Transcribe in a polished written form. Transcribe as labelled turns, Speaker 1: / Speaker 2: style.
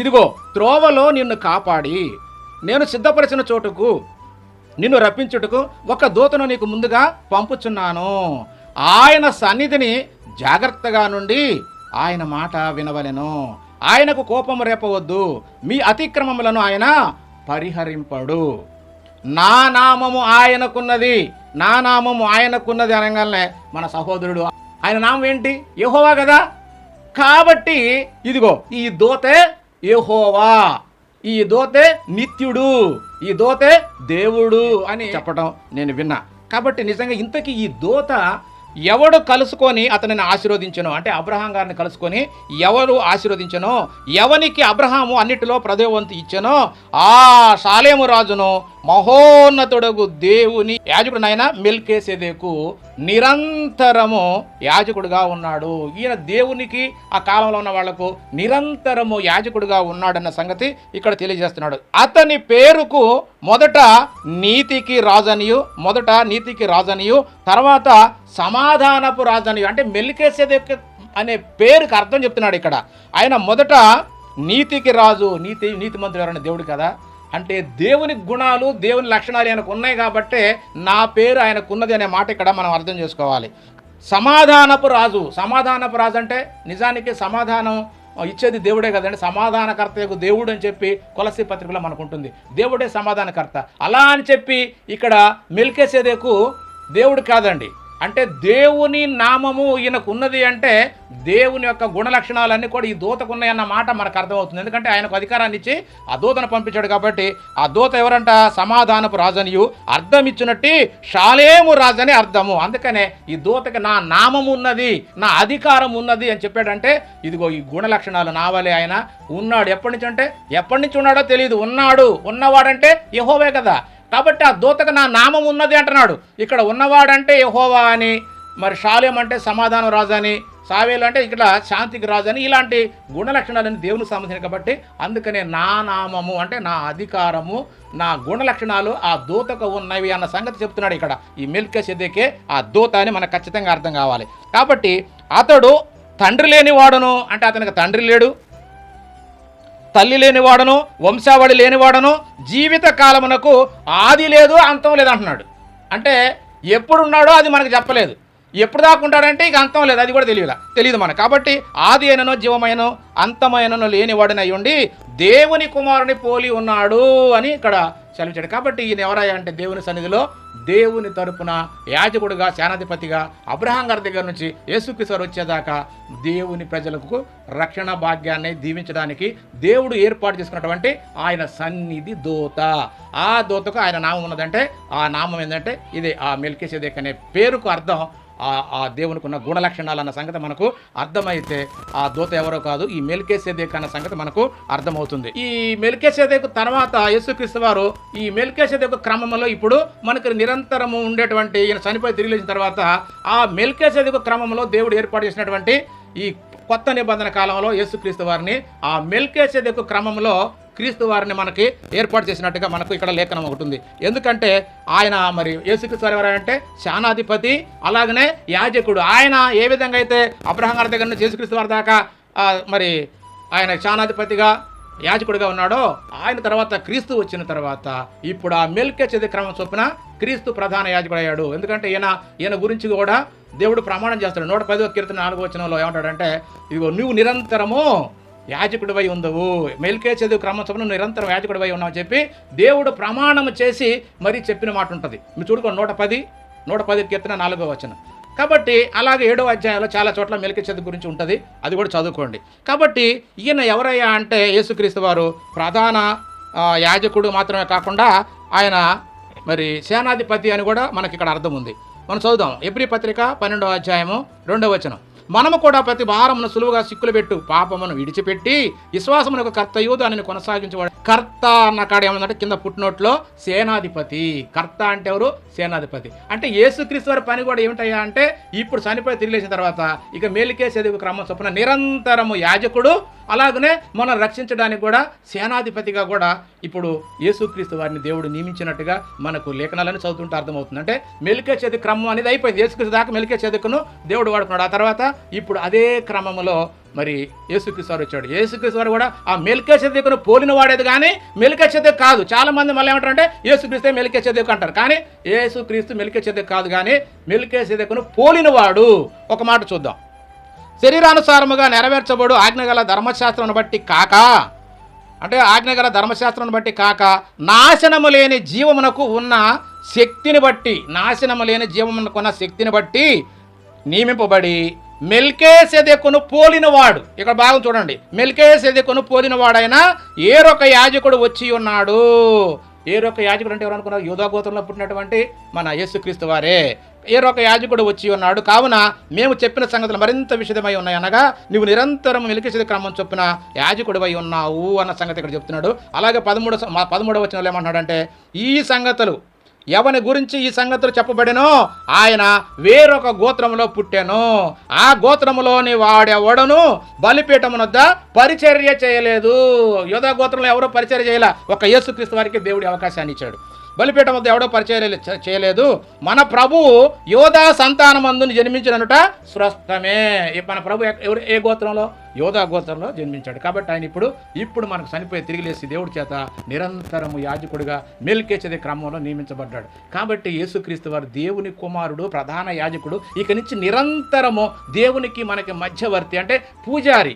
Speaker 1: ఇదిగో త్రోవలో నిన్ను కాపాడి నేను సిద్ధపరిచిన చోటుకు నిన్ను రప్పించుటకు ఒక దూతను నీకు ముందుగా పంపుచున్నాను. ఆయన సన్నిధిని జాగ్రత్తగా నుండి ఆయన మాట వినవలెను. ఆయనకు కోపం రేపవద్దు, మీ అతిక్రమములను ఆయన పరిహరింపడు. నా నామము ఆయనకున్నది, నా నామము ఆయనకున్నది అనగానే మన సహోదరుడు ఆయన నామం ఏంటి? యెహోవా కదా. కాబట్టి ఇదిగో ఈ దూతే యెహోవా, ఈ దూతే నిత్యుడు, ఈ దూతే దేవుడు అని చెప్పడం నేను విన్నా. కాబట్టి నిజంగా ఇంతకీ ఈ దూత ఎవడు కలుసుకొని అతనిని ఆశీర్వదించను అంటే అబ్రహాం గారిని కలుసుకొని ఎవరు ఆశీర్వదించనో, ఎవనికి అబ్రహాము అన్నిటిలో ప్రదేవంతు ఇచ్చనో ఆ షాలేము రాజును మహోన్నతుడగు దేవుని యాజకుడునైన మెల్కీసెదెకు నిరంతరము యాజకుడుగా ఉన్నాడు. ఈయన దేవునికి ఆ కాలంలో ఉన్న వాళ్లకు నిరంతరము యాజకుడుగా ఉన్నాడన్న సంగతి ఇక్కడ తెలియజేస్తున్నాడు. అతని పేరుకు మొదట నీతికి రాజనియు తర్వాత సమాధానపు రాజనియు అంటే మెల్కీసెదెకు అనే పేరుకి అర్థం చెప్తున్నాడు ఇక్కడ. ఆయన మొదట నీతికి రాజు, నీతిమంతుడు ఎవరైనా దేవుడు కదా. అంటే దేవుని గుణాలు, దేవుని లక్షణాలు ఆయనకు ఉన్నాయి కాబట్టే నా పేరు ఆయనకు ఉన్నది అనే మాట ఇక్కడ మనం అర్థం చేసుకోవాలి. సమాధానపు రాజు అంటే నిజానికి సమాధానం ఇచ్చేది దేవుడే కదండి. సమాధానకర్తకు దేవుడు అని చెప్పి కొలస్సీ పత్రికలో మనకు ఉంటుంది. దేవుడే సమాధానకర్త. అలా అని చెప్పి ఇక్కడ మెల్కీసెదెకు దేవుడు కాదండి. అంటే దేవుని నామము ఈయనకు ఉన్నది అంటే దేవుని యొక్క గుణ లక్షణాలన్నీ కూడా ఈ దూతకు ఉన్నాయన్న మాట మనకు అర్థమవుతుంది. ఎందుకంటే ఆయనకు అధికారాన్ని ఇచ్చి ఆ దూతను పంపించాడు కాబట్టి ఆ దూత ఎవరంట? సమాధానపు రాజనియు, అర్థం ఇచ్చినట్టు షాలేము రాజని అర్థము. అందుకనే ఈ దూతకి నా నామము ఉన్నది, నా అధికారం ఉన్నది అని చెప్పాడంటే ఇదిగో ఈ గుణ లక్షణాలు నావలే ఆయన ఉన్నాడు. ఎప్పటి నుంచి ఉన్నాడో తెలియదు. ఉన్నవాడంటే యెహోవే కదా. కాబట్టి ఆ దూతకు నా నామం ఉన్నది అంటున్నాడు. ఇక్కడ ఉన్నవాడంటే యెహోవా అని, మరి షాలేం అంటే సమాధానం రాజు అని, సావేలు అంటే ఇక్కడ శాంతికి రాజు అని, ఇలాంటి గుణ లక్షణాలని దేవునికి సంబంధించిన కాబట్టి అందుకనే నా నామము అంటే నా అధికారము, నా గుణ లక్షణాలు ఆ దూతకు ఉన్నవి అన్న సంగతి చెప్తున్నాడు ఇక్కడ. ఈ మెల్కీసెదెకే ఆ దూత అని మనకు ఖచ్చితంగా అర్థం కావాలి. కాబట్టి అతడు తండ్రి లేనివాడును అంటే అతనికి తండ్రి లేడు, తల్లి లేనివాడను, వంశావళి లేనివాడను, జీవిత కాలమునకు ఆది లేదు అంతం లేదు అంటున్నాడు. అంటే ఎప్పుడున్నాడో అది మనకు చెప్పలేదు. ఎప్పుడు దాకా ఉంటాడంటే ఇక అంతం లేదు, అది కూడా తెలియదు మనకు. కాబట్టి ఆది అయినను జీవమైనను అంతమైనను లేనివాడినై ఉండి దేవుని కుమారుని పోలి ఉన్నాడు అని ఇక్కడ సెలవించాడు. కాబట్టి ఈయన ఎవరయ్యా అంటే దేవుని సన్నిధిలో దేవుని తరపున యాజకుడుగా, సేనాధిపతిగా అబ్రహాం గారి దగ్గర నుంచి యేసుక్రీస్తు వచ్చేదాకా దేవుని ప్రజలకు రక్షణ భాగ్యాన్ని దీవించడానికి దేవుడు ఏర్పాటు చేసుకున్నటువంటి ఆయన సన్నిధి దూత. ఆ దూతకు ఆయన నామం ఉన్నదంటే ఆ నామం ఏంటంటే ఇదే ఆ మెల్కీసెదెకు అనే పేరుకు అర్థం ఆ దేవునికి ఉన్న గుణ లక్షణాలు అన్న సంగతి మనకు అర్థమైతే ఆ దూత ఎవరో కాదు, ఈ మెల్కీసెదెకు అన్న సంగతి మనకు అర్థమవుతుంది. ఈ మెల్కీసెదెకు తర్వాత యేసుక్రీస్తు వారు ఈ మెల్కీసెదెకు క్రమంలో ఇప్పుడు మనకు నిరంతరము ఉండేటువంటి ఈయన చనిపోయి తిరిగి లేచిన తర్వాత ఆ మెల్కీసెదెకు క్రమంలో దేవుడు ఏర్పాటు చేసినటువంటి ఈ కొత్త నిబంధన కాలంలో యేసుక్రీస్తు వారిని ఆ మెల్కీసెదెకు క్రమంలో క్రీస్తు వారిని మనకి ఏర్పాటు చేసినట్టుగా మనకు ఇక్కడ లేఖనం ఒకటి ఉంది. ఎందుకంటే ఆయన మరి యేసుక్రీస్తు వారు ఎవరంటే సేనాధిపతి, అలాగనే యాజకుడు. ఆయన ఏ విధంగా అయితే అబ్రహాం గారి దగ్గర నుంచి యేసుక్రీస్తు వారి దాకా మరి ఆయన సేనాధిపతిగా యాజకుడిగా ఉన్నాడో, ఆయన తర్వాత క్రీస్తు వచ్చిన తర్వాత ఇప్పుడు ఆ మెల్కీసెదెకు క్రమం చొప్పున క్రీస్తు ప్రధాన యాజకుడు అయ్యాడు. ఎందుకంటే ఈయన గురించి కూడా దేవుడు ప్రమాణం చేస్తాడు. 110వ కీర్తన 4వ వచనంలో ఏమంటాడంటే ఇదిగో నువ్వు నిరంతరము యాజకుడివై ఉండవు, మెల్కీసెదెకు క్రమం చొప్పున నిరంతరం యాజకుడివై ఉన్నామని చెప్పి దేవుడు ప్రమాణం చేసి మరీ చెప్పిన మాట ఉంటుంది. మీరు చూడుకోండి 110 కీర్తన 4వ వచనం. కాబట్టి అలాగే 7వ అధ్యాయంలో చాలా చోట్ల మెల్కీసెదెకు గురించి ఉంటుంది, అది కూడా చదువుకోండి. కాబట్టి ఈయన ఎవరయ్యా అంటే యేసుక్రీస్తు వారు ప్రధాన యాజకుడు మాత్రమే కాకుండా ఆయన మరి సేనాధిపతి అని కూడా మనకి ఇక్కడ అర్థం ఉంది. మనం చదువుదాం. ఎబ్రీ పత్రిక 12వ అధ్యాయము 2వ వచనం. మనము కూడా ప్రతి భారమును సులువుగా సిక్కులు పెట్టు పాపమును విడిచిపెట్టి విశ్వాసమునకు కర్తయు దానిని కొనసాగించేవాడు. కర్త అన్న కాడ ఏమందంటే కింద పుట్టినోట్లో సేనాధిపతి. కర్త అంటే ఎవరు? సేనాధిపతి. అంటే యేసుక్రీస్తు వారి పని కూడా ఏమిటయ్యా అంటే ఇప్పుడు చనిపోయి తిరిగి లేచిన తర్వాత ఇక మెల్కీసెదెకు క్రమం చొప్పున నిరంతరము యాజకుడు, అలాగనే మనం రక్షించడానికి కూడా సేనాధిపతిగా కూడా ఇప్పుడు యేసుక్రీస్తు వారిని దేవుడు నియమించినట్టుగా మనకు లేఖనాలను చదువుతుంటే అర్థమవుతుంది. అంటే మెల్కీసెదెకు క్రమం అనేది అయిపోయింది. యేసుక్రీస్తు దాకా మెల్కీసెదెకును దేవుడు వాడుకున్నాడు. ఆ తర్వాత ఇప్పుడు అదే క్రమంలో మరి యేసుక్రీస్తు వారు వచ్చాడు. యేసుక్రీస్తు వారు కూడా ఆ మెల్కీసెదెకును పోలిన వాడేది, కానీ మెల్కీసెదెకు కాదు. చాలామంది మళ్ళీ ఏమంటారంటే యేసుక్రీస్తే మెల్కీసెదెకు అంటారు, కానీ యేసుక్రీస్తు మెల్కీసెదెకు కాదు, కానీ మెల్కీసెదెకును పోలినవాడు. ఒక మాట చూద్దాం. శరీరానుసారముగా నెరవేర్చబడు ఆజ్ఞగల ధర్మశాస్త్రం బట్టి కాక, అంటే ఆజ్ఞగల ధర్మశాస్త్రం బట్టి కాక, నాశనము లేని జీవమునకు ఉన్న శక్తిని బట్టి, నాశనము లేని జీవమునకు ఉన్న శక్తిని బట్టి నియమింపబడి మెల్కీసెదెకును పోలినవాడు. ఇక్కడ బాగా చూడండి, మెల్కీసెదెకును పోలినవాడైనా ఏరొక యాజకుడు వచ్చి ఉన్నాడు. ఏరొక యాజకుడు అంటే ఎవరు అనుకున్నారు? యూదా గోత్రంలో పుట్టినటువంటి మన యేసుక్రీస్తు వారే ఏరొక యాజకుడు వచ్చి ఉన్నాడు. కావున మేము చెప్పిన సంగతులు మరింత విషదమై ఉన్నాయి, అనగా నువ్వు నిరంతరం మెల్కీసెదెకు క్రమం చొప్పున యాజకుడివై ఉన్నావు అన్న సంగతి ఇక్కడ చెప్తున్నాడు. అలాగే 13వ వచనంలో ఏమంటున్నాడంటే, ఈ సంగతులు ఎవని గురించి ఈ సంగతులు చెప్పబడినో ఆయన వేరొక గోత్రంలో పుట్టాను, ఆ గోత్రములోని వాడెవడను బలిపీఠమునొద్ద పరిచర్య చేయలేదు. యూదా గోత్రంలో ఎవరో పరిచర్య చేయలే, ఒక యేసుక్రీస్తు వారికి దేవుడి అవకాశాన్ని ఇచ్చాడు. బలిపీఠం వద్ద ఎవడో పరిచయం చేయలేదు. మన ప్రభు యోధా సంతానమందుని జన్మించిననుట స్పష్టమే. మన ప్రభు ఎవరు ఏ గోత్రంలో? యోధా గోత్రంలో జన్మించాడు. కాబట్టి ఆయన ఇప్పుడు మనకు చనిపోయి తిరిగి లేచి దేవుడి చేత నిరంతరము యాజకుడిగా మెల్కీసెదెకు క్రమంలో నియమించబడ్డాడు. కాబట్టి యేసుక్రీస్తు వారు దేవుని కుమారుడు, ప్రధాన యాజకుడు. ఇక నుంచి నిరంతరము దేవునికి మనకి మధ్యవర్తి, అంటే పూజారి.